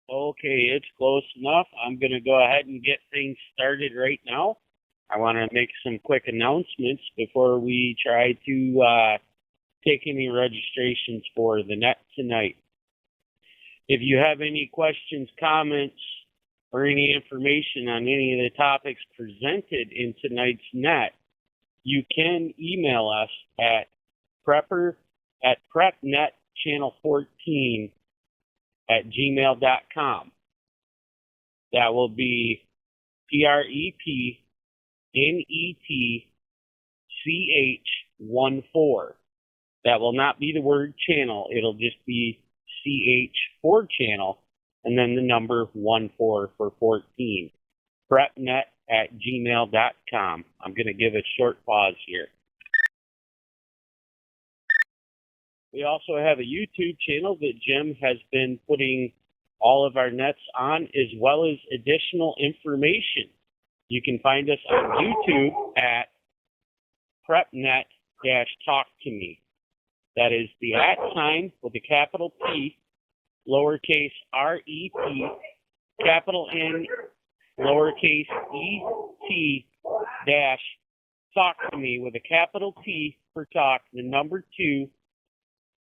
Okay, it's close enough. I'm going to go ahead and get things started right now. I want to make some quick announcements before we try to take any registrations for the net tonight. If you have any questions, comments, or any information on any of the topics presented in tonight's net, you can email us at prepnetchannel14@gmail.com. That will be PrepNetCH14. That will not be the word channel. It'll just be CH4 channel, and then the number 14 for 14. prepnet@gmail.com. I'm going to give a short pause here. We also have a YouTube channel that Jim has been putting all of our nets on, as well as additional information. You can find us on YouTube at PrepNet-Talk2Me. That is the @ with a capital P, lowercase REP, capital N, lowercase ET, dash talk to me with a capital T for talk, the number 2,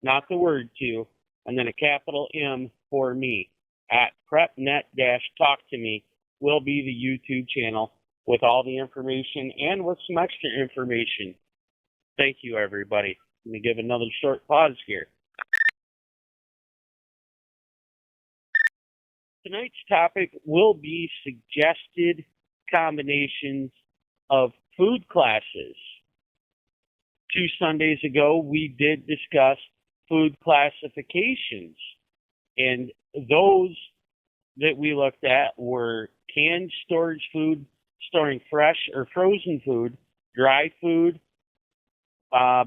not the word 2, and then a capital M for me. At PrepNet-Talk2Me will be the YouTube channel with all the information and with some extra information. Thank you, everybody. Let me give another short pause here. Tonight's topic will be suggested combinations of food classes. 2 Sundays ago, we did discuss food classifications, and those that we looked at were canned storage food, storing fresh or frozen food, dry food,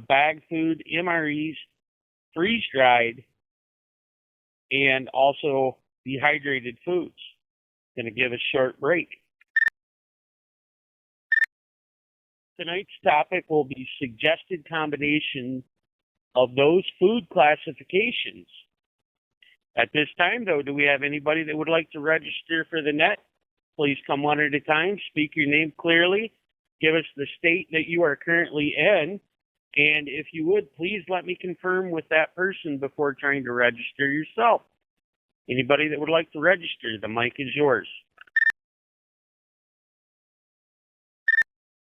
bag food, MREs, freeze-dried, and also dehydrated foods. Going to give a short break. Tonight's topic will be suggested combinations of those food classifications. At this time, though, do we have anybody that would like to register for the net? Please come one at a time, speak your name clearly, give us the state that you are currently in, and if you would, please let me confirm with that person before trying to register yourself. Anybody that would like to register, the mic is yours.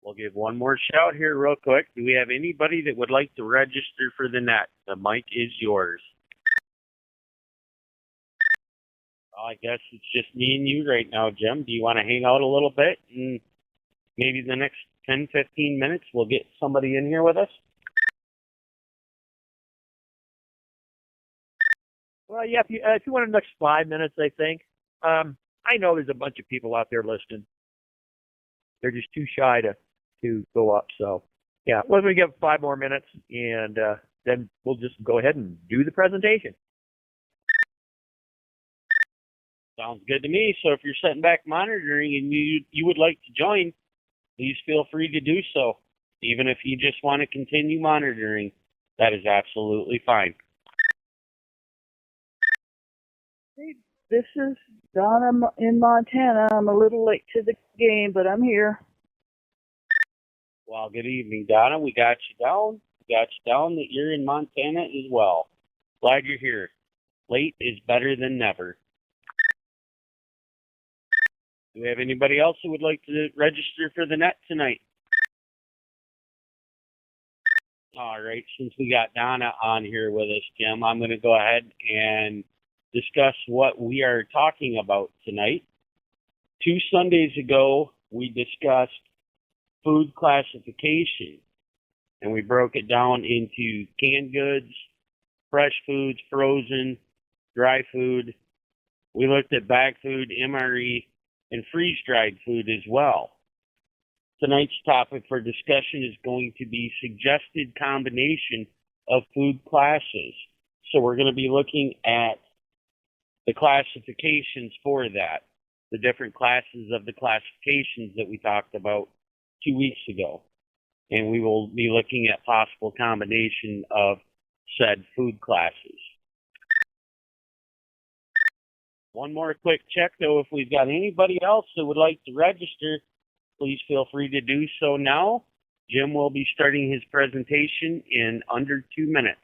We'll give one more shout here real quick. Do we have anybody that would like to register for the net? The mic is yours. Well, I guess it's just me and you right now, Jim. Do you want to hang out a little bit? And maybe the next 10, 15 minutes we'll get somebody in here with us? Well, yeah, if you want the next 5 minutes, I think. I know there's a bunch of people out there listening. They're just too shy to go up. So, yeah, let me give 5 more minutes, and then we'll just go ahead and do the presentation. Sounds good to me. So if you're sitting back monitoring and you would like to join, please feel free to do so. Even if you just want to continue monitoring, that is absolutely fine. Hey, this is Donna in Montana. I'm a little late to the game, but I'm here. Well, good evening, Donna. We got you down. We got you down that you're in Montana as well. Glad you're here. Late is better than never. Do we have anybody else who would like to register for the net tonight? All right, since we got Donna on here with us, Jim, I'm going to go ahead and discuss what we are talking about tonight. 2 Sundays ago, we discussed food classification, and we broke it down into canned goods, fresh foods, frozen, dry food. We looked at bag food, MRE, and freeze-dried food as well. Tonight's topic for discussion is going to be suggested combination of food classes. So we're going to be looking at the classifications for that, the different classes of the classifications that we talked about 2 weeks ago. And we will be looking at possible combination of said food classes. One more quick check, though. If we've got anybody else that would like to register, please feel free to do so now. Jim will be starting his presentation in under 2 minutes.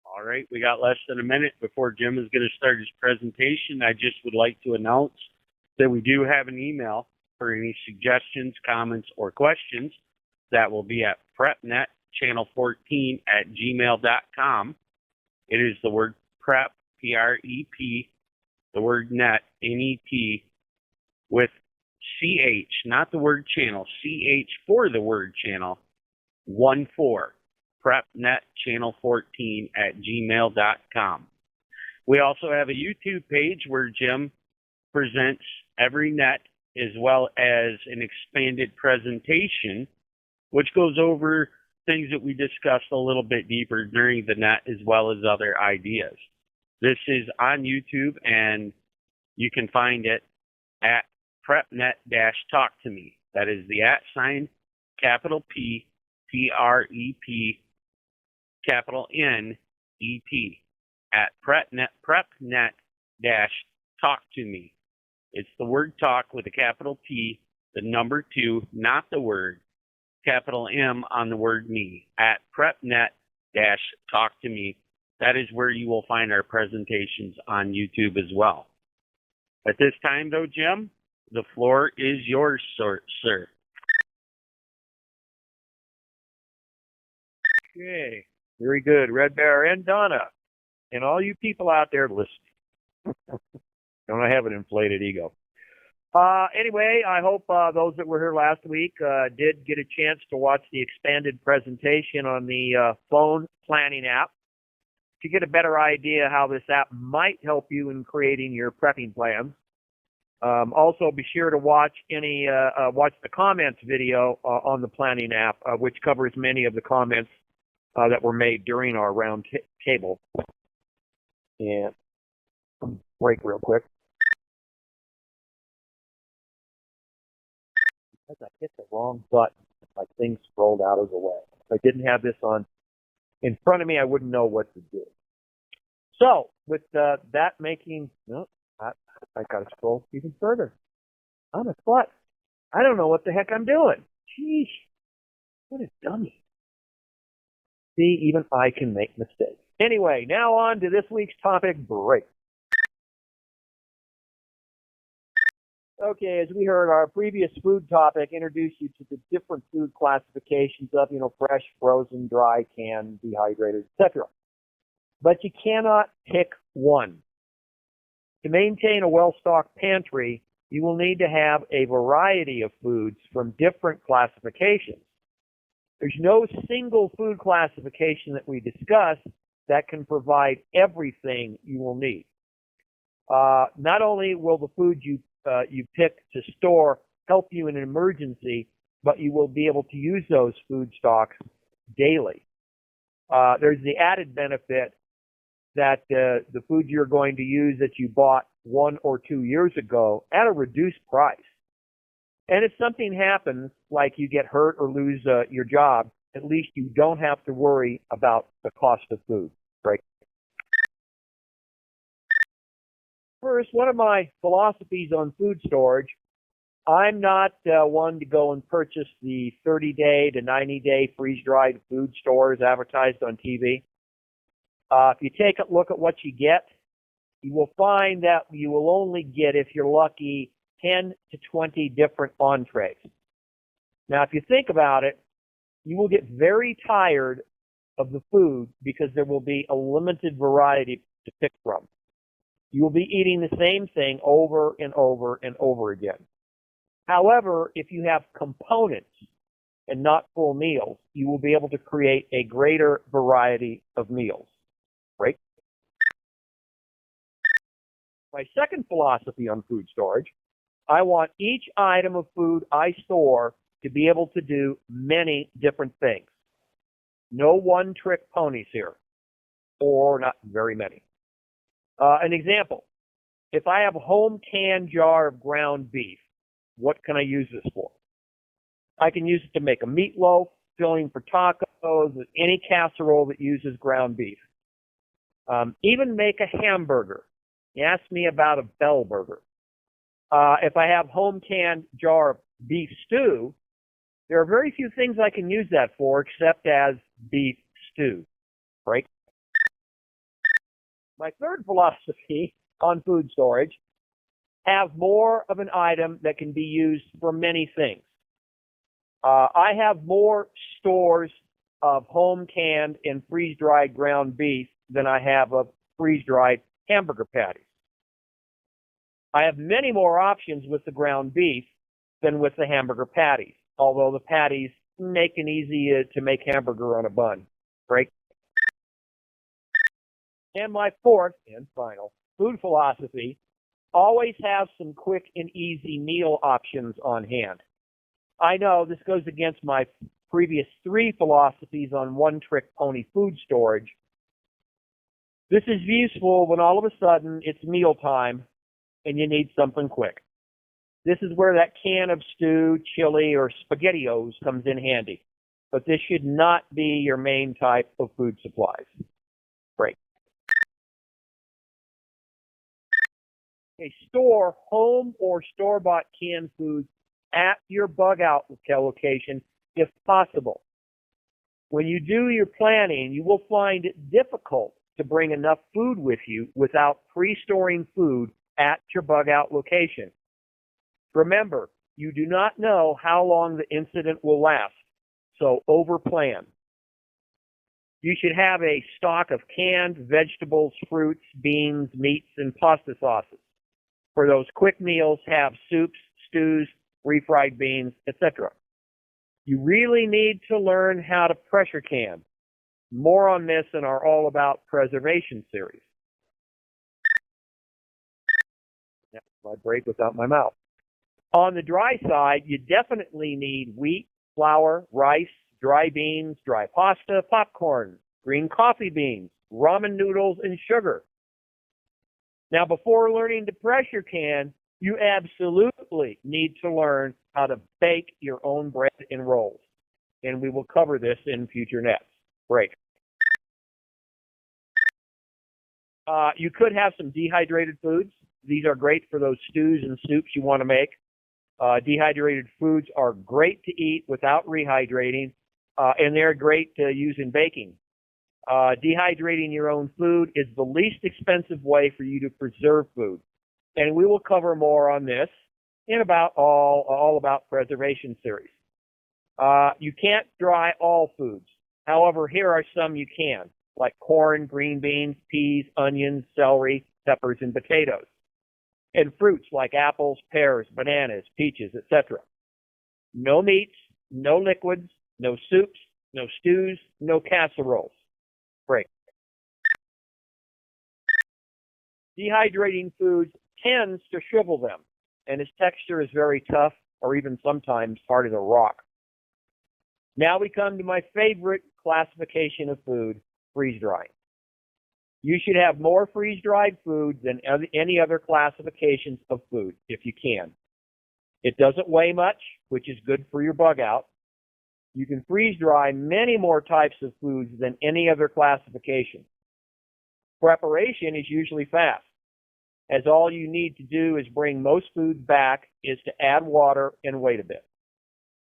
All right, we got less than a minute before Jim is going to start his presentation. I just would like to announce that we do have an email for any suggestions, comments, or questions. That will be at prepnetchannel14@gmail.com. It is the word prep, P-R-E-P, the word net, N-E-T, with C-H, not the word channel, C-H for the word channel, 14, prepnetchannel14@gmail.com. We also have a YouTube page where Jim presents every net as well as an expanded presentation, which goes over things that we discussed a little bit deeper during the net as well as other ideas. This is on YouTube, and you can find it at PrepNet-Talk2Me. That is the @ capital P, P-R-E-P, capital N-E-T, at PrepNet-Talk2Me. It's the word talk with a capital T, the number 2, not the word, capital M on the word me, at PrepNet-Talk2Me. That is where you will find our presentations on YouTube as well. At this time, though, Jim, the floor is yours, sir. Okay, very good. Red Bear and Donna, and all you people out there listening. Don't I have an inflated ego? Anyway, I hope those that were here last week did get a chance to watch the expanded presentation on the phone planning app to get a better idea how this app might help you in creating your prepping plans. Also, be sure to watch watch the comments video on the planning app, which covers many of the comments that were made during our round table. And break real quick. Because I hit the wrong button, like things scrolled out of the way. If I didn't have this on in front of me, I wouldn't know what to do. So, with that making, no, I got to scroll even further. I'm a slut. I don't know what the heck I'm doing. Jeez, what a dummy. See, even I can make mistakes. Anyway, now on to this week's topic break. Okay, as we heard, our previous food topic introduced you to the different food classifications of, fresh, frozen, dry, canned, dehydrated, etc. But you cannot pick one. To maintain a well-stocked pantry, you will need to have a variety of foods from different classifications. There's no single food classification that we discuss that can provide everything you will need. Not only will the food you pick to store help you in an emergency, but you will be able to use those food stocks daily. There's the added benefit that the food you're going to use that you bought 1 or 2 years ago at a reduced price. And if something happens, like you get hurt or lose your job, at least you don't have to worry about the cost of food. Right? First, one of my philosophies on food storage, I'm not one to go and purchase the 30-day to 90-day freeze-dried food stores advertised on TV. If you take a look at what you get, you will find that you will only get, if you're lucky, 10 to 20 different entrees. Now, if you think about it, you will get very tired of the food because there will be a limited variety to pick from. You will be eating the same thing over and over and over again. However, if you have components and not full meals, you will be able to create a greater variety of meals. Right? My second philosophy on food storage, I want each item of food I store to be able to do many different things. No one-trick ponies here, or not very many. An example, if I have a home canned jar of ground beef, what can I use this for? I can use it to make a meatloaf, filling for tacos, any casserole that uses ground beef. Even make a hamburger. You ask me about a Bell burger. If I have home canned jar of beef stew, there are very few things I can use that for except as beef stew, right? My third philosophy on food storage, have more of an item that can be used for many things. I have more stores of home canned and freeze-dried ground beef than I have of freeze-dried hamburger patties. I have many more options with the ground beef than with the hamburger patties, although the patties make it easy to make hamburger on a bun, right? And my fourth and final food philosophy, always have some quick and easy meal options on hand. I know this goes against my previous three philosophies on one-trick pony food storage. This is useful when all of a sudden it's mealtime and you need something quick. This is where that can of stew, chili, or SpaghettiOs comes in handy. But this should not be your main type of food supplies. Great. Okay, store home or store-bought canned foods at your bug-out location if possible. When you do your planning, you will find it difficult to bring enough food with you without pre-storing food at your bug-out location. Remember, you do not know how long the incident will last, so over-plan. You should have a stock of canned vegetables, fruits, beans, meats, and pasta sauces. For those quick meals, have soups, stews, refried beans, etc. You really need to learn how to pressure can. More on this in our All About Preservation series. That's my break without my mouth. On the dry side, you definitely need wheat, flour, rice, dry beans, dry pasta, popcorn, green coffee beans, ramen noodles, and sugar. Now, before learning to pressure can, you absolutely need to learn how to bake your own bread and rolls. And we will cover this in future nets. Great. You could have some dehydrated foods. These are great for those stews and soups you want to make. Dehydrated foods are great to eat without rehydrating, and they're great to use in baking. Dehydrating your own food is the least expensive way for you to preserve food. And we will cover more on this in about all about preservation series. You can't dry all foods. However, here are some you can, like corn, green beans, peas, onions, celery, peppers, and potatoes. And fruits like apples, pears, bananas, peaches, etc. No meats, no liquids, no soups, no stews, no casseroles. Great. Dehydrating foods tends to shrivel them, and its texture is very tough or even sometimes hard as a rock. Now we come to my favorite classification of food, freeze-drying. You should have more freeze-dried food than any other classifications of food, if you can. It doesn't weigh much, which is good for your bug out. You can freeze-dry many more types of foods than any other classification. Preparation is usually fast, as all you need to do is bring most foods back is to add water and wait a bit.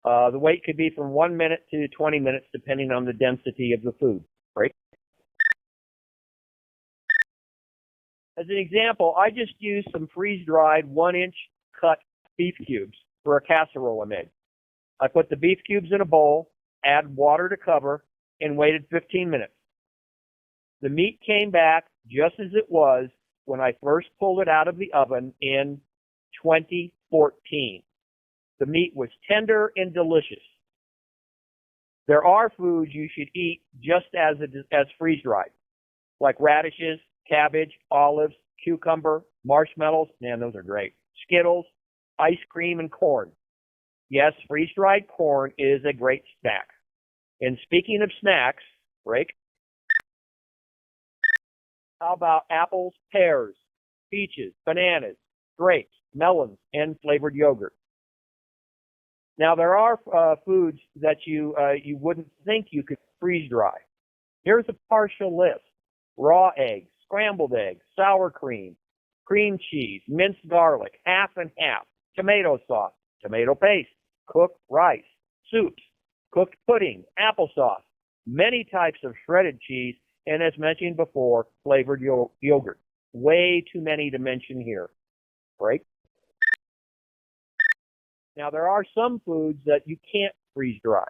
The wait could be from 1 minute to 20 minutes, depending on the density of the food, right? As an example, I just used some freeze-dried 1-inch cut beef cubes for a casserole I made. I put the beef cubes in a bowl, add water to cover, and waited 15 minutes. The meat came back just as it was when I first pulled it out of the oven in 2014. The meat was tender and delicious. There are foods you should eat just as freeze-dried, like radishes, cabbage, olives, cucumber, marshmallows. Man, those are great. Skittles, ice cream, and corn. Yes, freeze-dried corn is a great snack. And speaking of snacks, break. How about apples, pears, peaches, bananas, grapes, melons, and flavored yogurt? Now, there are foods that you wouldn't think you could freeze-dry. Here's a partial list. raw eggs, scrambled eggs, sour cream, cream cheese, minced garlic, half and half, tomato sauce, tomato paste, cooked rice, soups, cooked pudding, applesauce, many types of shredded cheese, and as mentioned before, flavored yogurt. Way too many to mention here. Break. Now, there are some foods that you can't freeze dry,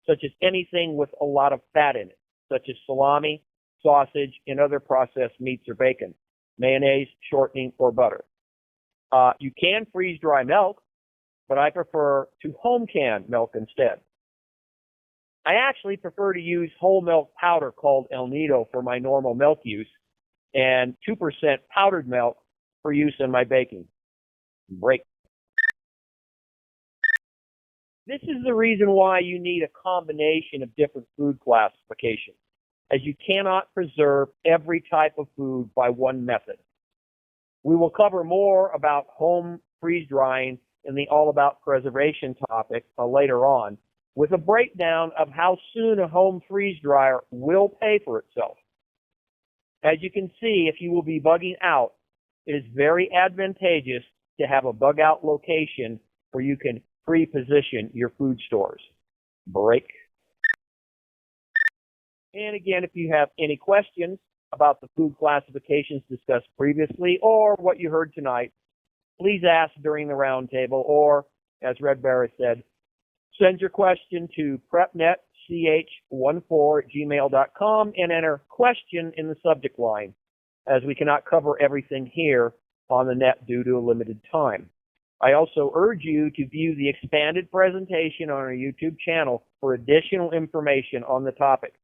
such as anything with a lot of fat in it, such as salami, sausage, and other processed meats or bacon, mayonnaise, shortening, or butter. You can freeze dry milk, but I prefer to home can milk instead. I actually prefer to use whole milk powder called El Nido for my normal milk use and 2% powdered milk for use in my baking. Break. This is the reason why you need a combination of different food classifications, as you cannot preserve every type of food by one method. We will cover more about home freeze drying in the All About Preservation topic later on, with a breakdown of how soon a home freeze dryer will pay for itself. As you can see, if you will be bugging out, it is very advantageous to have a bug out location where you can pre-position your food stores. Break. And again, if you have any questions about the food classifications discussed previously or what you heard tonight, please ask during the roundtable, or, as Red Bear said, send your question to prepnetch14@gmail.com and enter question in the subject line, as we cannot cover everything here on the net due to a limited time. I also urge you to view the expanded presentation on our YouTube channel for additional information on the topic.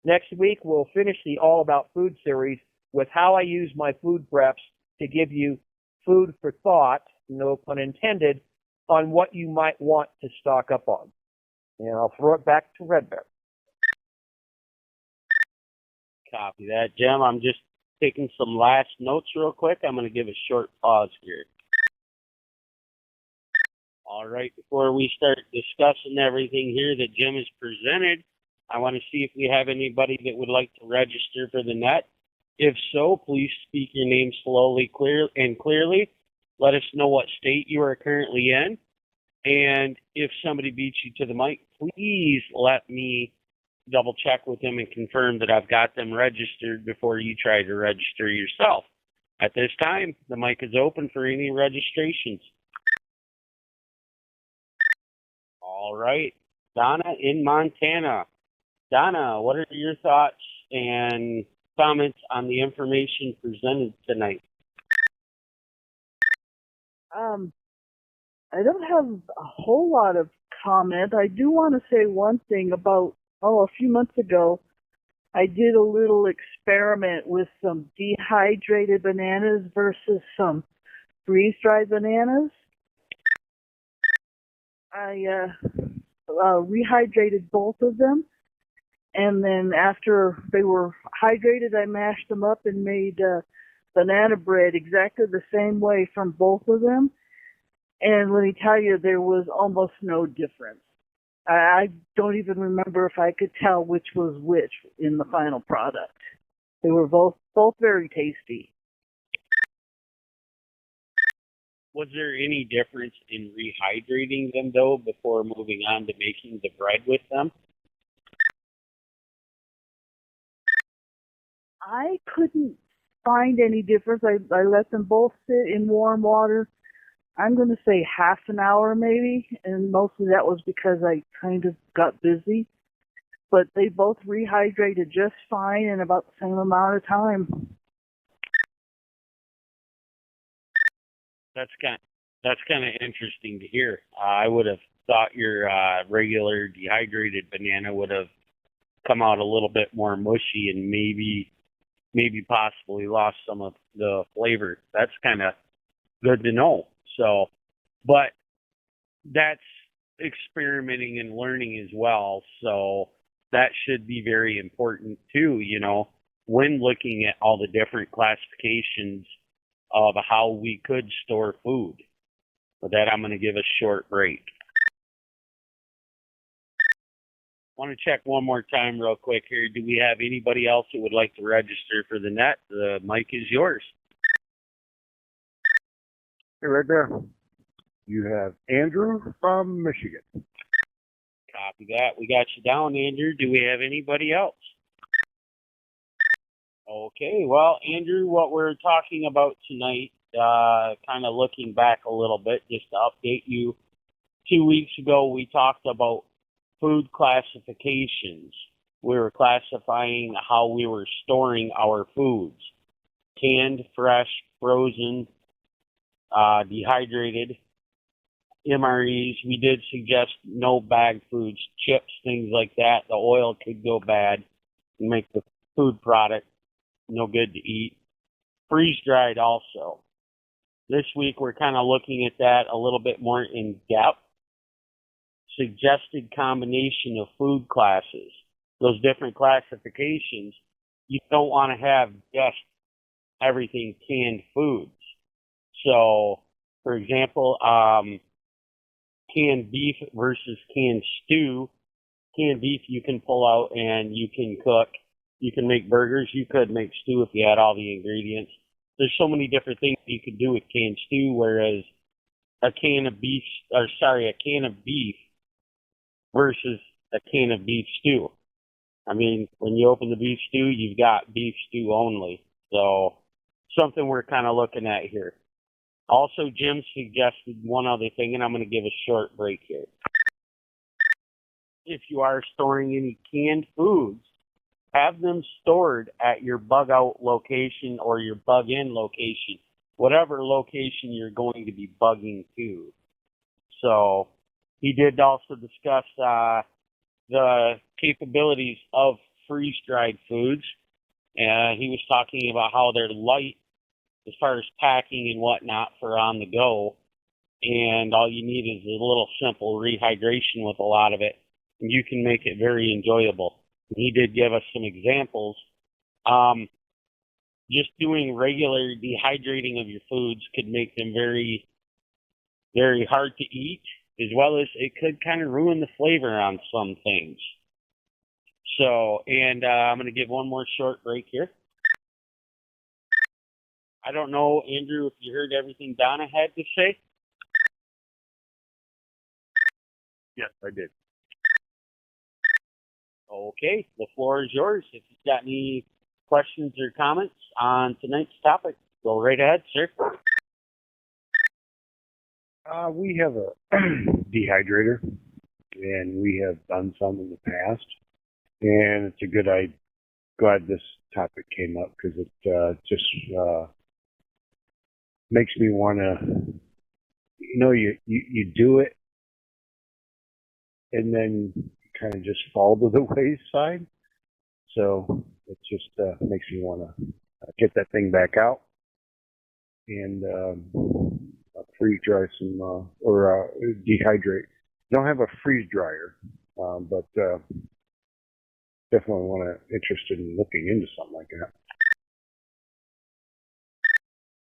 Next week, we'll finish the All About Food series with how I use my food preps to give you food for thought, no pun intended, on what you might want to stock up on. And I'll throw it back to Red Bear. Copy that, Jim. I'm just taking some last notes real quick. I'm going to give a short pause here. All right, before we start discussing everything here that Jim has presented, I want to see if we have anybody that would like to register for the net. If so, please speak your name slowly, clearly. Let us know what state you are currently in. And if somebody beats you to the mic, please let me double check with them and confirm that I've got them registered before you try to register yourself. At this time, the mic is open for any registrations. All right, Donna in Montana. Donna, what are your thoughts and comments on the information presented tonight? I don't have a whole lot of comment. I do want to say one thing about, a few months ago, I did a little experiment with some dehydrated bananas versus some freeze-dried bananas. I rehydrated both of them, and then after they were hydrated, I mashed them up and made banana bread exactly the same way from both of them. And let me tell you, there was almost no difference. I don't even remember if I could tell which was which in the final product. They were both very tasty. Was there any difference in rehydrating them, though, before moving on to making the bread with them? I couldn't find any difference. I let them both sit in warm water. I'm going to say half an hour maybe, and mostly that was because I kind of got busy. But they both rehydrated just fine in about the same amount of time. That's kind of interesting to hear. I would have thought your regular dehydrated banana would have come out a little bit more mushy and maybe possibly lost some of the flavor. That's kind of good to know. So, but that's experimenting and learning as well. So that should be very important too, when looking at all the different classifications of how we could store food. With that, I'm going to give a short break. Want to check one more time real quick here. Do we have anybody else that would like to register for the net? The mic is yours. Hey, right there. You have Andrew from Michigan. Copy that. We got you down, Andrew. Do we have anybody else? Okay, well, Andrew, what we're talking about tonight, kind of looking back a little bit, just to update you. 2 weeks ago, we talked about food classifications. We were classifying how we were storing our foods. Canned, fresh, frozen, dehydrated, MREs. We did suggest no bagged foods, chips, things like that. The oil could go bad and make the food product no good to eat. Freeze-dried also. This week we're kind of looking at that a little bit more in depth. Suggested combination of food classes. Those different classifications, you don't want to have just everything canned foods. So, for example, canned beef versus canned stew. Canned beef you can pull out and you can cook. You can make burgers. You could make stew if you had all the ingredients. There's so many different things you could do with canned stew, whereas a can of beef versus a can of beef stew. I mean, when you open the beef stew, you've got beef stew only. So, something we're kind of looking at here. Also, Jim suggested one other thing, and I'm going to give a short break here. If you are storing any canned foods, have them stored at your bug out location or your bug in location, whatever location you're going to be bugging to. So, he did also discuss the capabilities of freeze-dried foods. He was talking about how they're light as far as packing and whatnot for on the go. And all you need is a little simple rehydration with a lot of it. And you can make it very enjoyable. And he did give us some examples. Just doing regular dehydrating of your foods could make them very, very hard to eat, as well as it could kind of ruin the flavor on some things. So, and I'm going to give one more short break here. I don't know, Andrew, if you heard everything Donna had to say. Yes, I did. Okay, the floor is yours. If you've got any questions or comments on tonight's topic, go right ahead, sir. We have a dehydrator, and we have done some in the past. And it's a good idea. Glad this topic came up because it just makes me want to, you do it, and then kind of just fall to the wayside. So it just makes me want to get that thing back out and freeze dry some or dehydrate. Don't have a freeze dryer, but definitely interested in looking into something like that.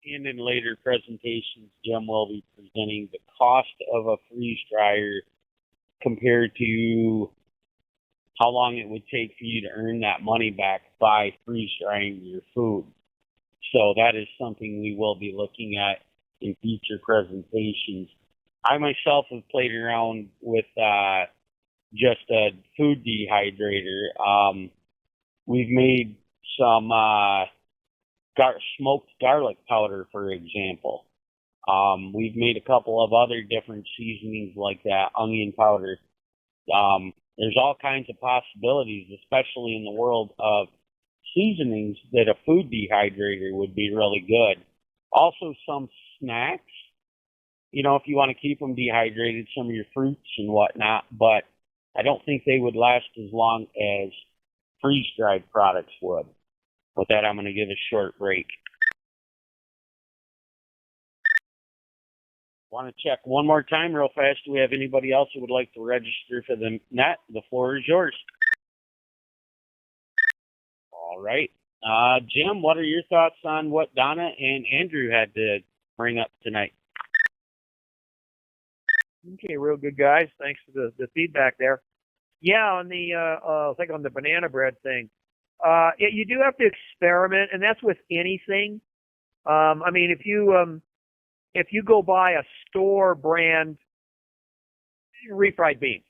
And in later presentations, Jim will be presenting the cost of a freeze dryer compared to how long it would take for you to earn that money back by freeze drying your food. So that is something we will be looking at in future presentations. I myself have played around with just a food dehydrator. We've made some smoked garlic powder, for example. We've made a couple of other different seasonings like that, onion powder. There's all kinds of possibilities, especially in the world of seasonings, that a food dehydrator would be really good. Also, some snacks, if you want to keep them dehydrated, some of your fruits and whatnot, but I don't think they would last as long as freeze-dried products would. With that, I'm going to give a short break. Want to check one more time real fast. Do we have anybody else who would like to register for the net? The floor is yours. All right. Jim, what are your thoughts on what Donna and Andrew had to bring up tonight? Okay, real good, guys. Thanks for the feedback there. Yeah, on the I think on the banana bread thing, you do have to experiment, and that's with anything. I mean, if you go buy a store brand refried beans,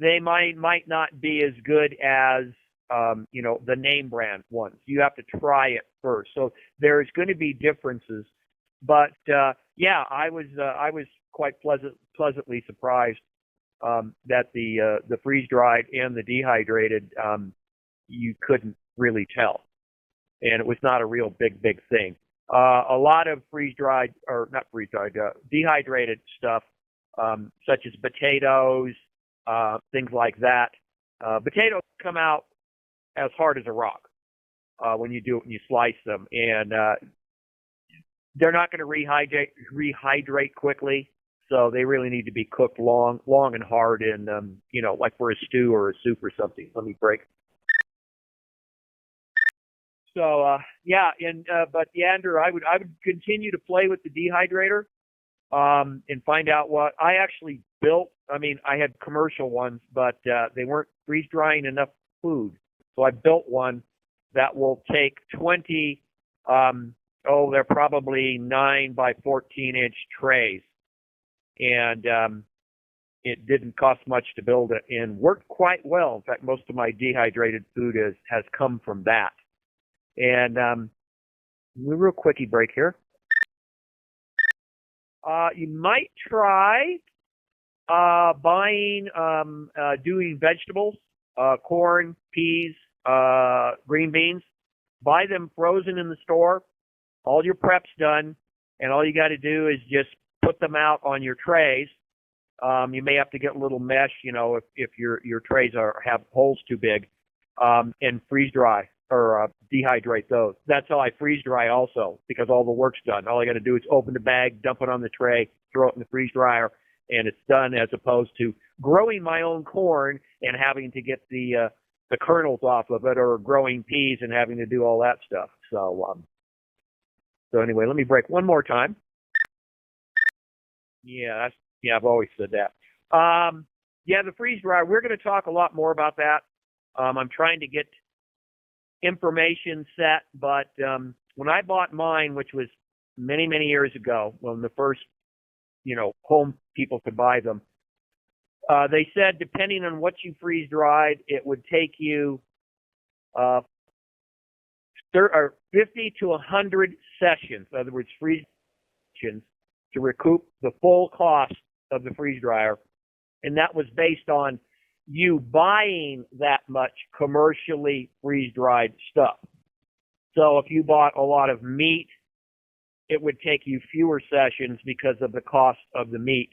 they might not be as good as the name brand ones. You have to try it first. So there's going to be differences. But yeah, I was quite pleasantly surprised that the freeze dried and the dehydrated you couldn't really tell, and it was not a real big thing. A lot of dehydrated stuff, such as potatoes, things like that. Potatoes come out as hard as a rock when you do it and you slice them, and they're not going to rehydrate quickly, so they really need to be cooked long and hard in, like for a stew or a soup or something. Let me break. So yeah, but yeah, Andrew, I would continue to play with the dehydrator and find out what I actually built. I mean, I had commercial ones, but they weren't freeze drying enough food, so I built one that will take 20. They're probably 9 by 14-inch trays, and it didn't cost much to build it, and worked quite well. In fact, most of my dehydrated food has come from that. And real quickie break here. You might try doing vegetables, corn, peas, green beans. Buy them frozen in the store. All your prep's done, and all you got to do is just put them out on your trays. You may have to get a little mesh, if your trays have holes too big, and freeze dry or dehydrate those. That's how I freeze dry also, because all the work's done. All I got to do is open the bag, dump it on the tray, throw it in the freeze dryer, and it's done, as opposed to growing my own corn and having to get the kernels off of it, or growing peas and having to do all that stuff. So anyway, let me break one more time. Yeah, I've always said that. Yeah, the freeze dryer, we're going to talk a lot more about that. I'm trying to get information set, but when I bought mine, which was many years ago, when the first home people could buy them, they said depending on what you freeze dried, it would take you 50 to 100 sessions, in other words, freeze sessions, to recoup the full cost of the freeze dryer, and that was based on you buying that much commercially freeze-dried stuff. So if you bought a lot of meat, it would take you fewer sessions because of the cost of the meat.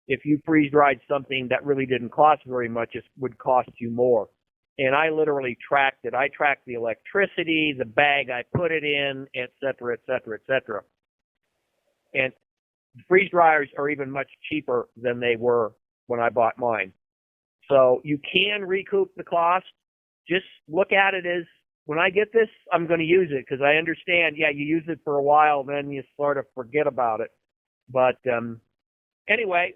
If you freeze-dried something that really didn't cost very much, it would cost you more. And I literally tracked it. I tracked the electricity, the bag I put it in, et cetera, et cetera, et cetera. And freeze dryers are even much cheaper than they were when I bought mine. So you can recoup the cost. Just look at it as, when I get this, I'm going to use it, because I understand, you use it for a while, then you sort of forget about it. But anyway,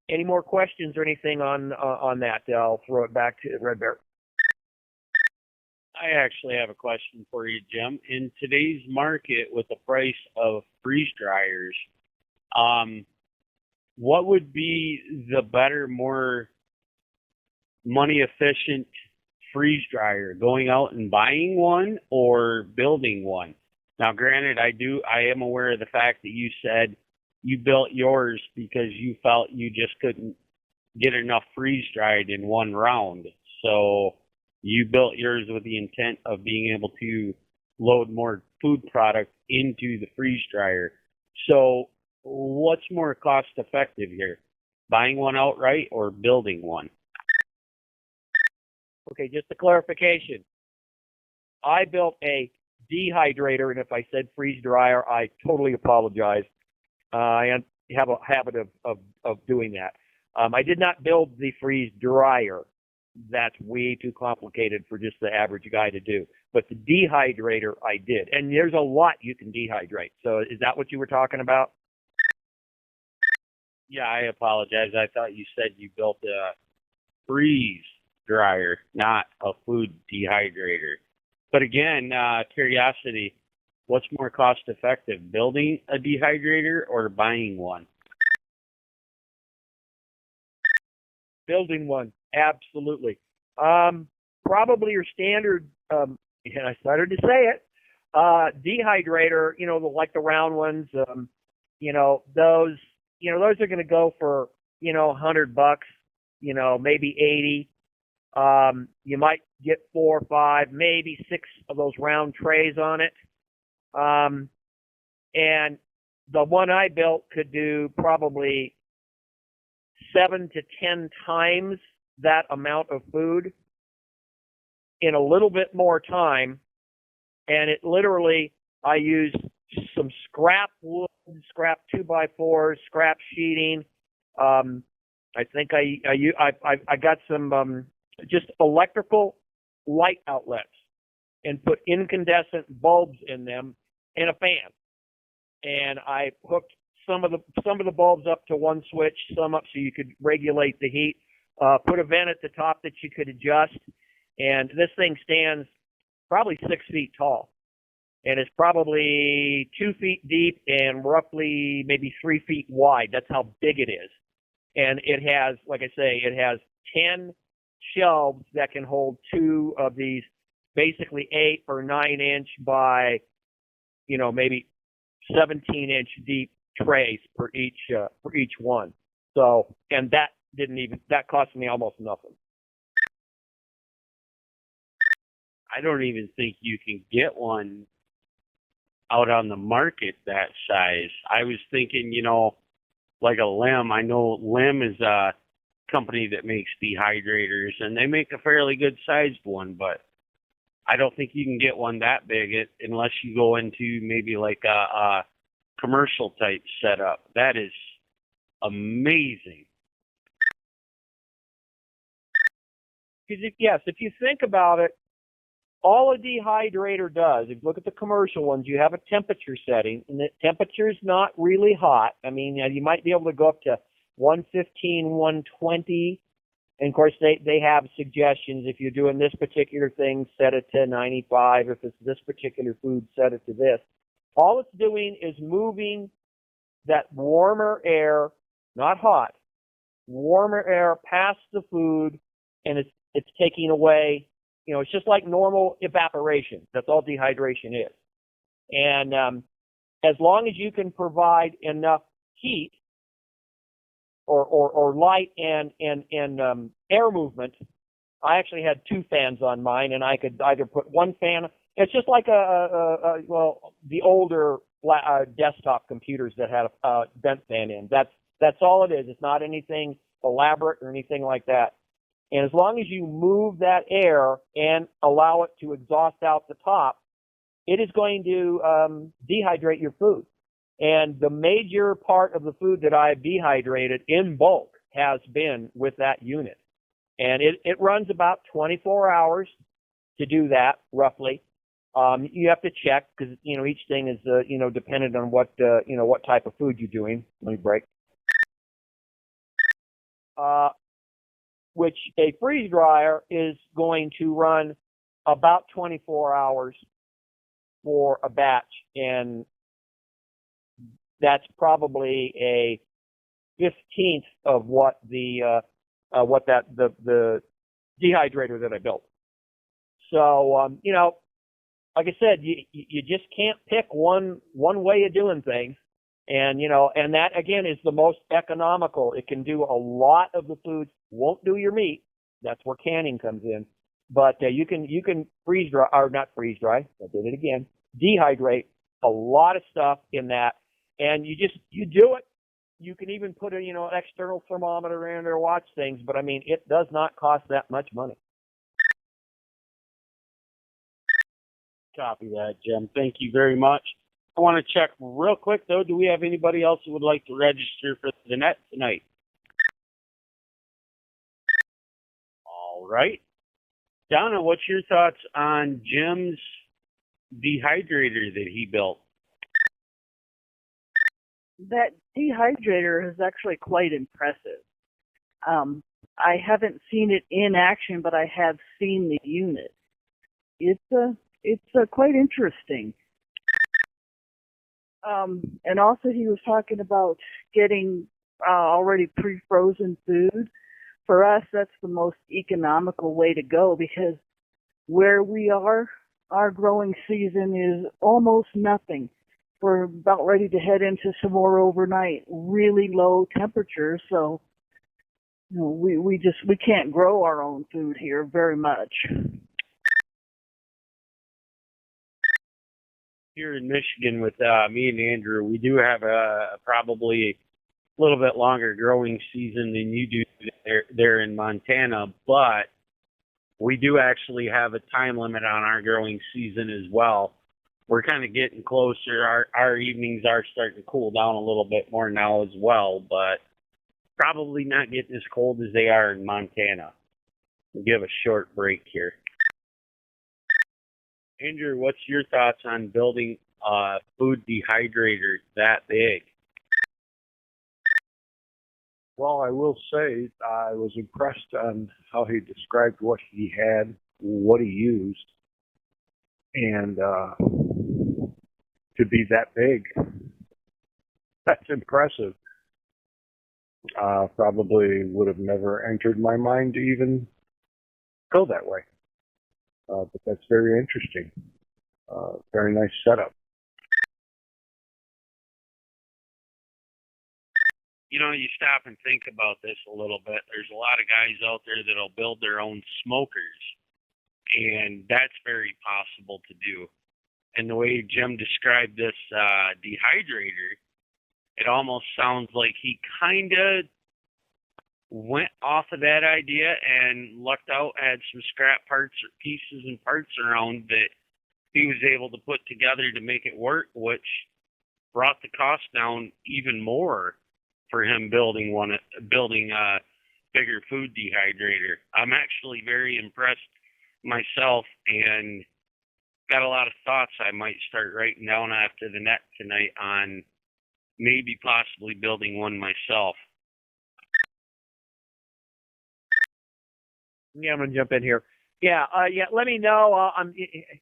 any more questions or anything on that? I'll throw it back to Red Bear. I actually have a question for you, Jim. In today's market, with the price of freeze dryers, what would be the better, more money efficient freeze dryer, going out and buying one or building one? Now, granted, I am aware of the fact that you said you built yours because you felt you just couldn't get enough freeze dried in one round. So you built yours with the intent of being able to load more food product into the freeze dryer. So what's more cost effective here? Buying one outright or building one? Okay, just a clarification. I built a dehydrator, and if I said freeze dryer, I totally apologize. I have a habit of doing that. I did not build the freeze dryer. That's way too complicated for just the average guy to do. But the dehydrator, I did. And there's a lot you can dehydrate. So is that what you were talking about? Yeah, I apologize. I thought you said you built freeze dryer, not a food dehydrator. But again, curiosity, what's more cost effective, building a dehydrator or buying one? Building one, absolutely. Probably your standard, and I started to say it, dehydrator, like the round ones, those are going to go for, $100, maybe 80. You might get 4 or 5, maybe 6 of those round trays on it. And the one I built could do probably 7 to 10 times that amount of food in a little bit more time. And it literally, I used some scrap wood, scrap 2x4s, scrap sheeting. I think I got some just electrical light outlets and put incandescent bulbs in them and a fan. And I hooked some of the bulbs up to one switch, some up so you could regulate the heat. Put a vent at the top that you could adjust, and this thing stands probably 6 feet tall, and it's probably 2 feet deep and roughly maybe 3 feet wide. That's how big it is. And it has, like I say, it has 10 shelves that can hold 2 of these basically 8 or 9 inch by, maybe 17-inch deep trays for each one. So, and that cost me almost nothing. I don't even think you can get one out on the market that size. I was thinking, like a Lim. I know Lim is a company that makes dehydrators, and they make a fairly good sized one, but I don't think you can get one that big unless you go into maybe like a commercial type setup. That is amazing. Because if you think about it, all a dehydrator does, if you look at the commercial ones, you have a temperature setting, and the temperature's not really hot. I mean, you might be able to go up to 115, 120. And of course, they have suggestions. If you're doing this particular thing, set it to 95. If it's this particular food, set it to this. All it's doing is moving that warmer air, not hot, warmer air past the food, and it's taking away. It's just like normal evaporation. That's all dehydration is. And as long as you can provide enough heat or light and air movement, I actually had 2 fans on mine, and I could either put one fan. It's just like the older desktop computers that had a vent fan in. That's all it is. It's not anything elaborate or anything like that. And as long as you move that air and allow it to exhaust out the top, it is going to dehydrate your food. And the major part of the food that I've dehydrated in bulk has been with that unit. And it runs about 24 hours to do that, roughly. You have to check because, each thing is, dependent on what type of food you're doing. Let me break. Which a freeze dryer is going to run about 24 hours for a batch, and that's probably a 15th of what the dehydrator that I built. So like I said, you just can't pick one way of doing things. And, and that again is the most economical. It can do a lot of the foods, won't do your meat. That's where canning comes in. But you can freeze dry, or not freeze dry. I did it again. Dehydrate a lot of stuff in that. And you do it. You can even put an external thermometer in there, watch things. But I mean, it does not cost that much money. Copy that, Jim. Thank you very much. I want to check real quick, though. Do we have anybody else who would like to register for the net tonight? All right. Donna, what's your thoughts on Jim's dehydrator that he built? That dehydrator is actually quite impressive. I haven't seen it in action, but I have seen the unit. It's quite interesting. And also he was talking about getting already pre-frozen food. For us, that's the most economical way to go because where we are, our growing season is almost nothing. We're about ready to head into some more overnight, really low temperatures, so we can't grow our own food here very much. Here in Michigan with me and Andrew, we do have a probably a little bit longer growing season than you do there in Montana, but we do actually have a time limit on our growing season as well. We're kind of getting closer. Our evenings are starting to cool down a little bit more now as well, but probably not getting as cold as they are in Montana. We'll give a short break here. Andrew, what's your thoughts on building a food dehydrator that big? Well, I will say I was impressed on how he described what he had, what he used, and to be that big, that's impressive. Probably would have never entered my mind to even go that way. But that's very interesting. Very nice setup. You know, you stop and think about this a little bit. There's a lot of guys out there that'll build their own smokers, and that's very possible to do. And the way Jim described this dehydrator, it almost sounds like he kind of went off of that idea and lucked out, had some scrap parts or pieces and parts around that he was able to put together to make it work, which brought the cost down even more for him building a bigger food dehydrator. I'm actually very impressed myself and got a lot of thoughts I might start writing down after the net tonight on maybe possibly building one myself. Yeah, I'm gonna jump in here. Yeah, let me know.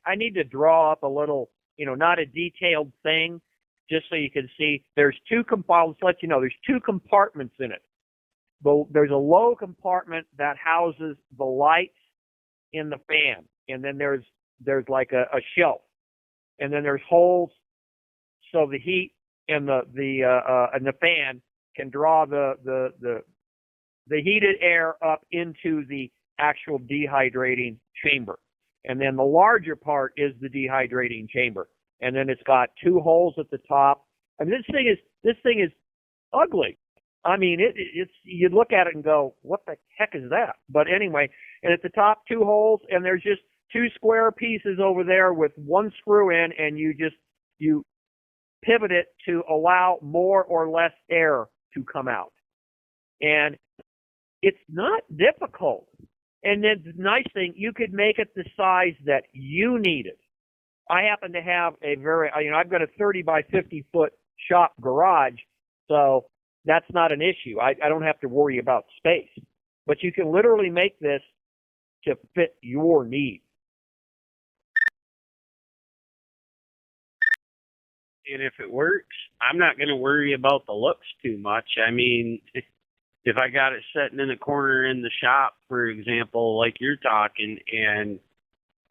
I need to draw up a little, not a detailed thing, just so you can see. There's two compartments. Let you know, there's two compartments in it. But there's a low compartment that houses the lights in the fan, and then there's like a shelf, and then there's holes so the heat and the fan can draw the heated air up into the actual dehydrating chamber. And then the larger part is the dehydrating chamber. And then it's got two holes at the top. I mean, this thing is ugly. I mean, it's you look at it and go, what the heck is that? But anyway, and at the top, two holes, and there's just two square pieces over there with one screw in, and you pivot it to allow more or less air to come out. And it's not difficult. And then the nice thing, you could make it the size that you need it. I happen to have I've got a 30 by 50 foot shop garage, so that's not an issue. I don't have to worry about space. But you can literally make this to fit your needs. And if it works, I'm not going to worry about the looks too much. I mean, if I got it sitting in the corner in the shop, for example, like you're talking, and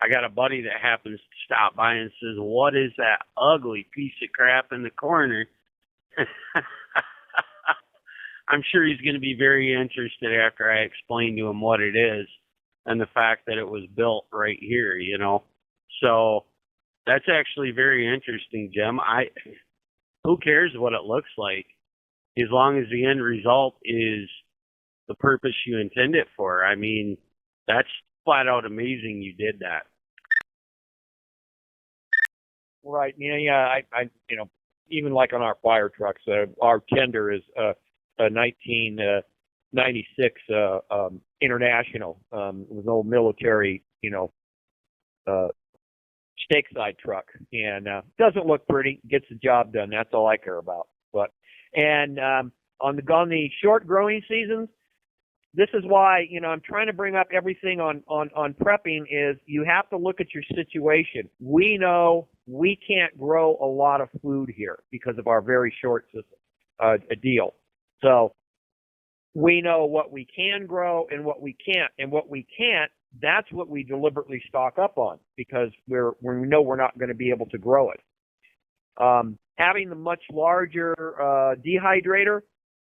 I got a buddy that happens to stop by and says, what is that ugly piece of crap in the corner? I'm sure he's going to be very interested after I explain to him what it is and the fact that it was built right here, So that's actually very interesting, Jim. Who cares what it looks like, as long as the end result is the purpose you intend it for. I mean, that's flat out amazing you did that. Right. Yeah. I even like on our fire trucks, our tender is a 1996 International. It was an old military, stake side truck, and doesn't look pretty, gets the job done. That's all I care about. But on the short growing seasons, this is why, I'm trying to bring up everything on prepping is you have to look at your situation. We know we can't grow a lot of food here because of our very short deal. So we know what we can grow and what we can't. And what we can't, that's what we deliberately stock up on because we know we're not going to be able to grow it. Having the much larger dehydrator,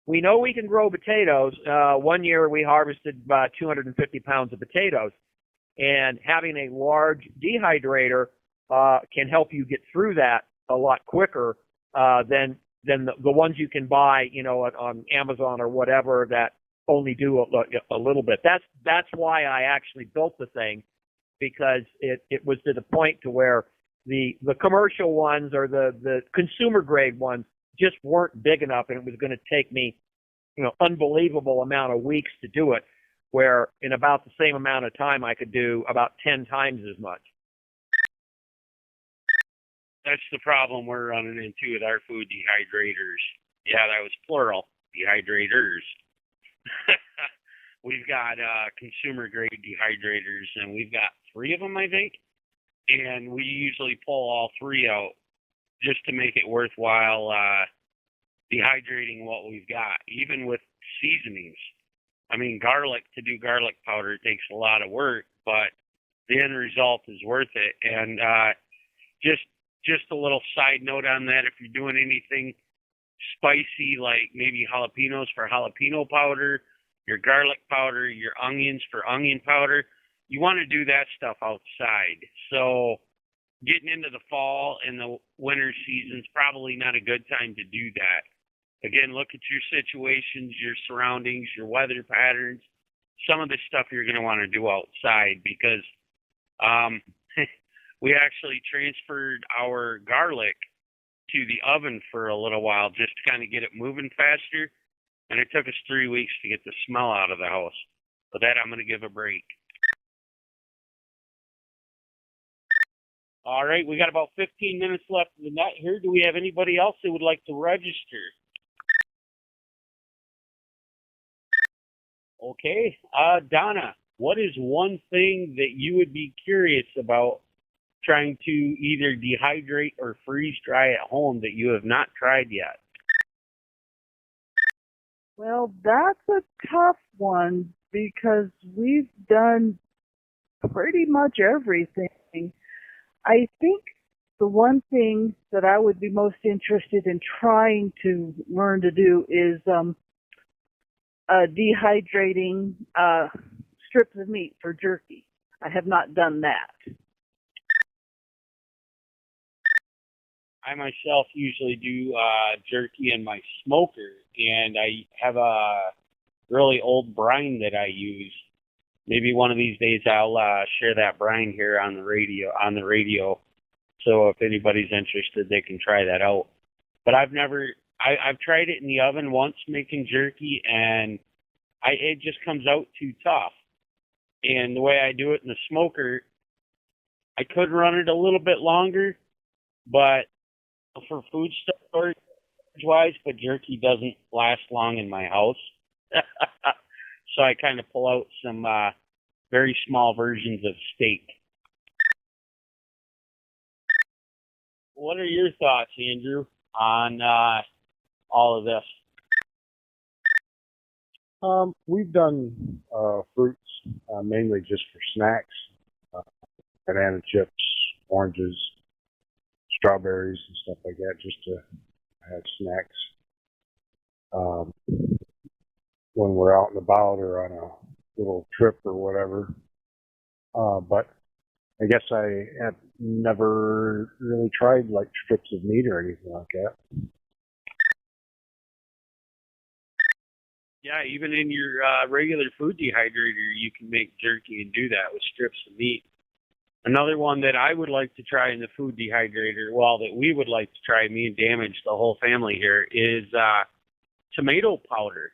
we know we can grow potatoes. One year we harvested about 250 pounds of potatoes, and having a large dehydrator can help you get through that a lot quicker than the ones you can buy, on Amazon or whatever that only do a little bit. That's why I actually built the thing, because it was to the point to where the commercial ones or the consumer grade ones just weren't big enough, and it was going to take me, unbelievable amount of weeks to do it, where in about the same amount of time I could do about 10 times as much. That's the problem we're running into with our food dehydrators. Yeah, that was plural, dehydrators. We've got consumer grade dehydrators, and we've got 3 of them, I think. And we usually pull all 3 out just to make it worthwhile dehydrating what we've got, even with seasonings. I mean, to do garlic powder takes a lot of work, but the end result is worth it. And just a little side note on that, if you're doing anything spicy, like maybe jalapenos for jalapeno powder, your garlic powder, your onions for onion powder, you want to do that stuff outside. So getting into the fall and the winter season's probably not a good time to do that. Again, look at your situations, your surroundings, your weather patterns. Some of this stuff you're going to want to do outside because we actually transferred our garlic to the oven for a little while just to kind of get it moving faster. And it took us 3 weeks to get the smell out of the house. But that I'm going to give a break. All right, we got about 15 minutes left in the net here. Do we have anybody else that would like to register? Okay, Donna, what is one thing that you would be curious about trying to either dehydrate or freeze dry at home that you have not tried yet? Well, that's a tough one because we've done pretty much everything. I think the one thing that I would be most interested in trying to learn to do is dehydrating strips of meat for jerky. I have not done that. I myself usually do jerky in my smoker, and I have a really old brine that I use. Maybe one of these days I'll share that brine here on the radio. So if anybody's interested, they can try that out. But I've tried it in the oven once making jerky, and it just comes out too tough. And the way I do it in the smoker, I could run it a little bit longer, but for food storage wise, but jerky doesn't last long in my house. So I kind of pull out some very small versions of steak. What are your thoughts, Andrew, on all of this? We've done fruits mainly just for snacks, banana chips, oranges, strawberries, and stuff like that, just to have snacks when we're out and about or on a little trip or whatever. But I guess I have never really tried like strips of meat or anything like that. Yeah, even in your regular food dehydrator, you can make jerky and do that with strips of meat. Another one that I would like to try in the food dehydrator, that we would like to try, me and Damage, the whole family here, is tomato powder.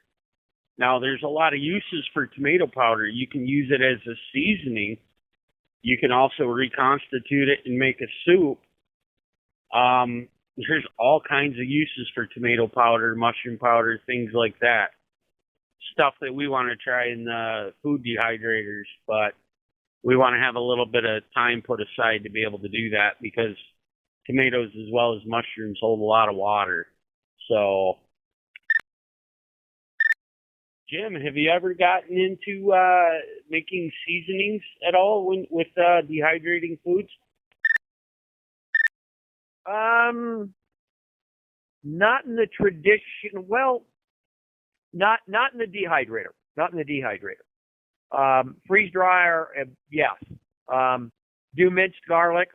Now, there's a lot of uses for tomato powder. You can use it as a seasoning. You can also reconstitute it and make a soup. There's all kinds of uses for tomato powder, mushroom powder, things like that. stuff that we want to try in the food dehydrators, but we want to have a little bit of time put aside to be able to do that because tomatoes as well as mushrooms hold a lot of water. So, Jim, have you ever gotten into making seasonings at all with dehydrating foods? Not in the tradition. Well, not in the dehydrator. Not in the dehydrator. Freeze dryer, yes. Do minced garlic.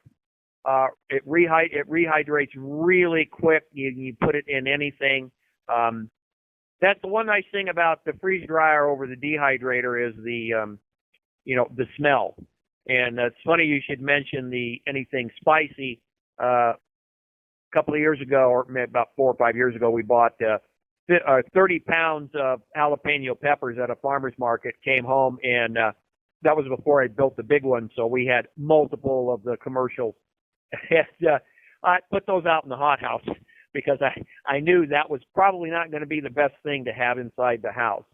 It rehydrates really quick. You put it in anything. That's the one nice thing about the freeze dryer over the dehydrator is the smell. And it's funny you should mention anything spicy. A couple of years ago, or maybe about 4 or 5 years ago, we bought 30 pounds of jalapeno peppers at a farmer's market, came home, and that was before I built the big one, so we had multiple of the commercials. And I put those out in the hothouse because I knew that was probably not going to be the best thing to have inside the house.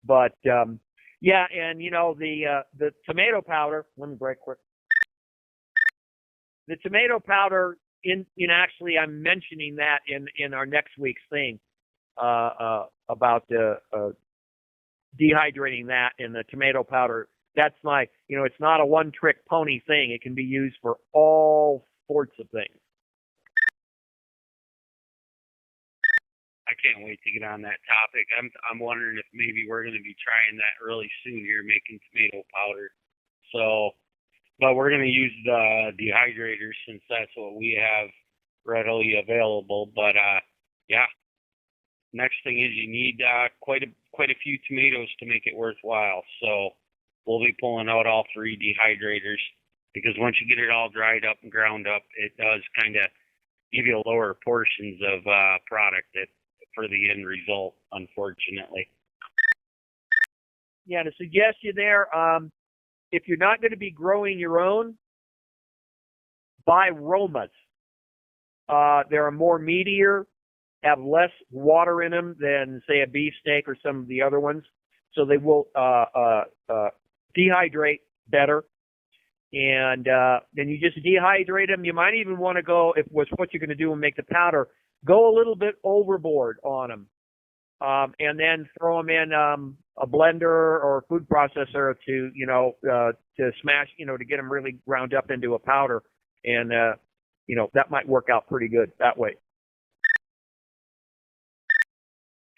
But, yeah, and, the tomato powder, let me break quick. The tomato powder, actually, I'm mentioning that in our next week's thing about dehydrating that and the tomato powder. That's it's not a one-trick pony thing. It can be used for all sorts of things. I can't wait to get on that topic. I'm wondering if maybe we're going to be trying that really soon here, making tomato powder. So, but we're going to use the dehydrator since that's what we have readily available. But yeah, next thing is you need quite a few tomatoes to make it worthwhile. So we'll be pulling out all 3 dehydrators because once you get it all dried up and ground up, it does kind of give you lower portions of product for the end result, unfortunately. Yeah, to suggest you there, if you're not going to be growing your own, buy Romas. They're more meatier, have less water in them than, say, a beefsteak or some of the other ones. So they will dehydrate better. And then you just dehydrate them. You might even want to go, if what you're going to do and make the powder, go a little bit overboard on them. And then throw them in a blender or a food processor to smash, to get them really ground up into a powder. And, that might work out pretty good that way.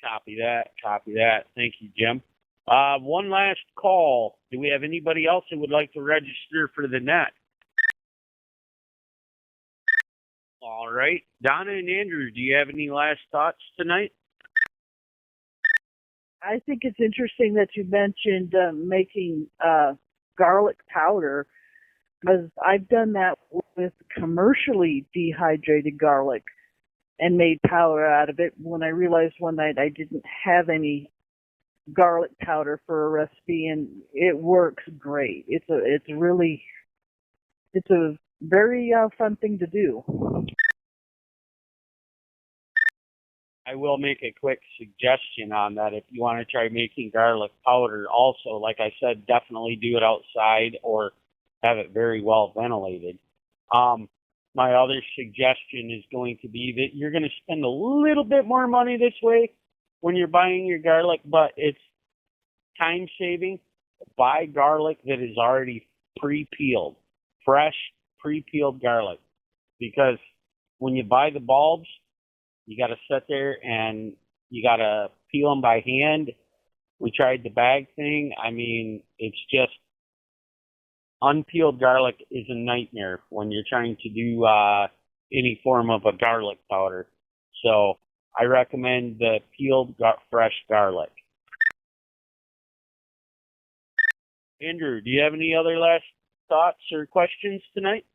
Copy that. Thank you, Jim. One last call. Do we have anybody else who would like to register for the net? All right. Donna and Andrew, do you have any last thoughts tonight? I think it's interesting that you mentioned making garlic powder, because I've done that with commercially dehydrated garlic and made powder out of it when I realized one night I didn't have any garlic powder for a recipe, and it works great. It's a very fun thing to do. I will make a quick suggestion on that. If you want to try making garlic powder also, like I said, definitely do it outside or have it very well ventilated. My other suggestion is going to be that you're going to spend a little bit more money this way when you're buying your garlic, but it's time saving. Buy garlic that is already pre-peeled, fresh pre-peeled garlic, because when you buy the bulbs, you got to sit there and you got to peel them by hand. We tried the bag thing. I mean, it's just unpeeled garlic is a nightmare when you're trying to do any form of a garlic powder. So I recommend the peeled fresh garlic. Andrew, do you have any other last thoughts or questions tonight?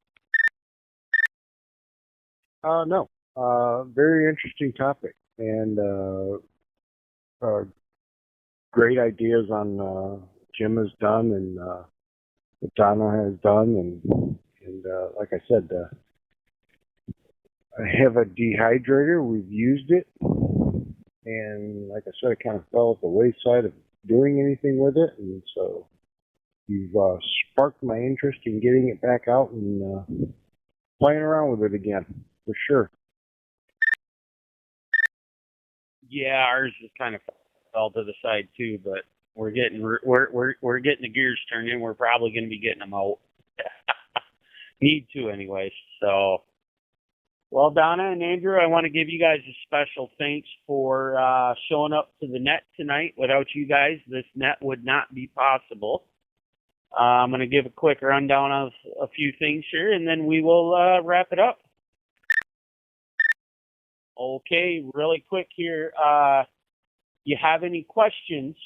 No. Very interesting topic, and great ideas on Jim has done and what Donna has done, and like I said, I have a dehydrator. We've used it, and like I said, I kind of fell at the wayside of doing anything with it, and so you've sparked my interest in getting it back out and playing around with it again, for sure. Yeah, ours just kind of fell to the side too, but we're getting the gears turning. We're probably going to be getting them out. Need to anyways. So, well, Donna and Andrew, I want to give you guys a special thanks for showing up to the net tonight. Without you guys, this net would not be possible. I'm going to give a quick rundown of a few things here, and then we will wrap it up. Okay, really quick here. You have any questions?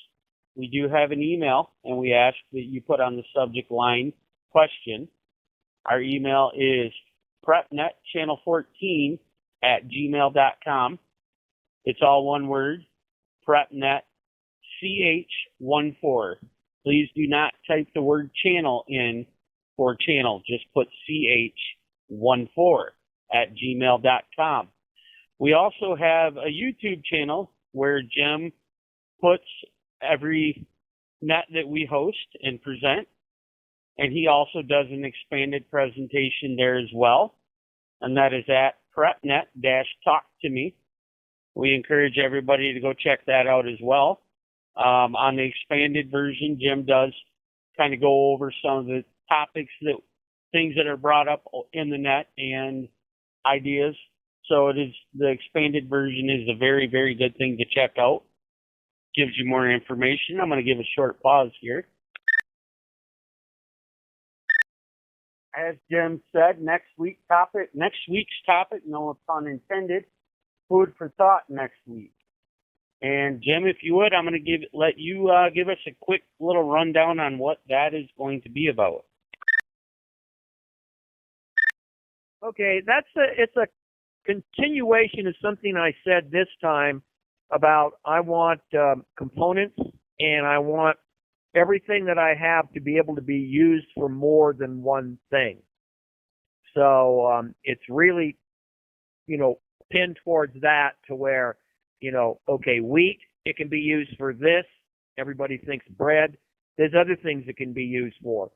We do have an email, and we ask that you put on the subject line question. Our email is prepnetchannel14@gmail.com. It's all one word, prepnetch14. Please do not type the word channel in for channel. Just put ch14@gmail.com. We also have a YouTube channel where Jim puts every net that we host and present. And he also does an expanded presentation there as well. And that is at PrepNet-Talk2Me. We encourage everybody to go check that out as well. On the expanded version, Jim does kind of go over some of the topics, things that are brought up in the net and ideas. So the expanded version is a very, very good thing to check out. Gives you more information. I'm going to give a short pause here. As Jim said, next week's topic, no pun intended, food for thought next week. And Jim, if you would, I'm going to let you give us a quick little rundown on what that is going to be about. Okay, it's a continuation of something I said this time about I want components, and I want everything that I have to be able to be used for more than one thing. So it's really, pinned towards that, to where, okay, wheat, it can be used for this. Everybody thinks bread. There's other things it can be used for.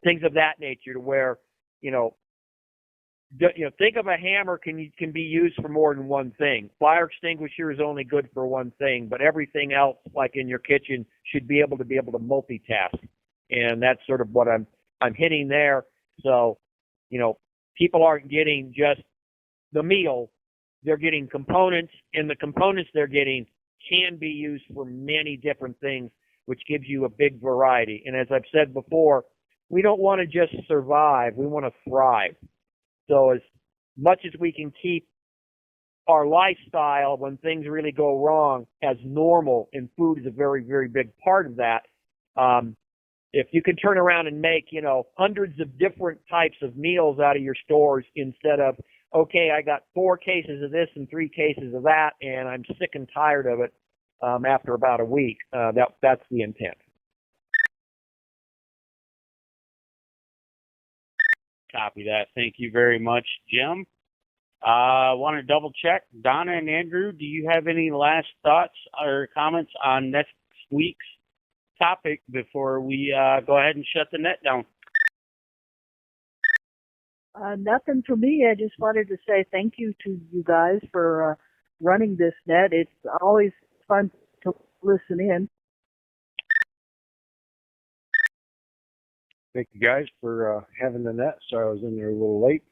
Things of that nature, to where, think of a hammer can be used for more than one thing. Fire extinguisher is only good for one thing, but everything else, like in your kitchen, should be able to multitask. And that's sort of what I'm hitting there. So, people aren't getting just the meal; they're getting components, and the components they're getting can be used for many different things, which gives you a big variety. And as I've said before, we don't want to just survive; we want to thrive. So as much as we can keep our lifestyle when things really go wrong as normal, and food is a very, very big part of that, if you can turn around and make, hundreds of different types of meals out of your stores, instead of, okay, I got 4 cases of this and 3 cases of that, and I'm sick and tired of it after about a week, that's the intent. Copy that. Thank you very much, Jim. I want to double check. Donna and Andrew, do you have any last thoughts or comments on next week's topic before we go ahead and shut the net down? Nothing for me. I just wanted to say thank you to you guys for running this net. It's always fun to listen in. Thank you guys for having the net. Sorry I was in there a little late,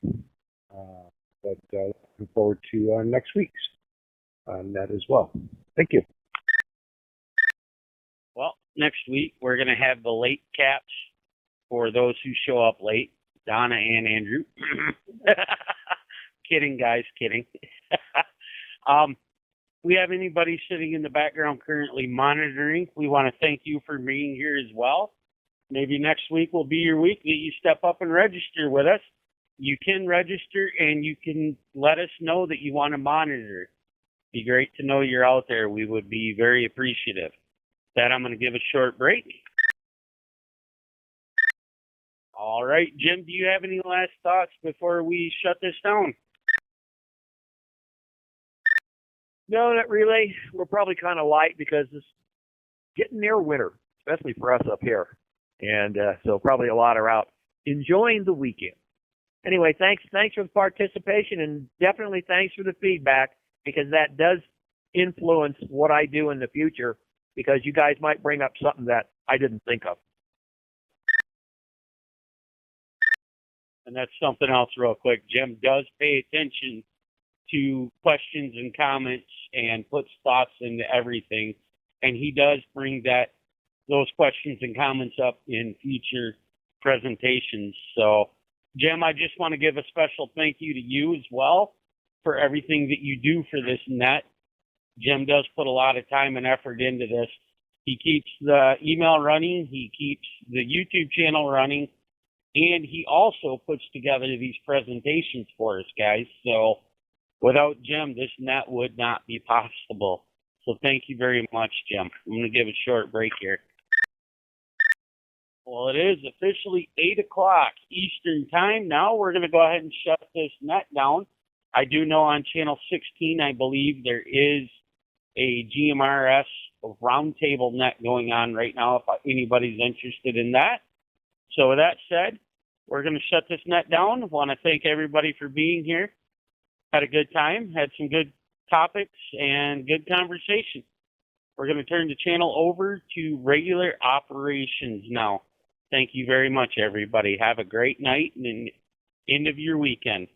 but looking forward to next week's net as well. Thank you. Well, next week we're going to have the late caps for those who show up late, Donna and Andrew. Kidding, guys, kidding. We have anybody sitting in the background currently monitoring. We want to thank you for being here as well. Maybe next week will be your week that you step up and register with us. You can register, and you can let us know that you want to monitor. It'd be great to know you're out there. We would be very appreciative. With that, I'm going to give a short break. All right, Jim, do you have any last thoughts before we shut this down? No, not really. We're probably kind of light because it's getting near winter, especially for us up here. And so probably a lot are out enjoying the weekend. Anyway, thanks for the participation, and definitely thanks for the feedback, because that does influence what I do in the future, because you guys might bring up something that I didn't think of. And that's something else real quick. Jim does pay attention to questions and comments and puts thoughts into everything. And he does bring those questions and comments up in future presentations. So, Jim, I just want to give a special thank you to you as well for everything that you do for this net. Jim does put a lot of time and effort into this. He keeps the email running. He keeps the YouTube channel running. And he also puts together these presentations for us, guys. So without Jim, this net would not be possible. So thank you very much, Jim. I'm going to give a short break here. Well, it is officially 8 o'clock Eastern Time. Now we're going to go ahead and shut this net down. I do know on Channel 16, I believe there is a GMRS roundtable net going on right now if anybody's interested in that. So with that said, we're going to shut this net down. I want to thank everybody for being here. Had a good time, had some good topics and good conversation. We're going to turn the channel over to regular operations now. Thank you very much, everybody. Have a great night and end of your weekend.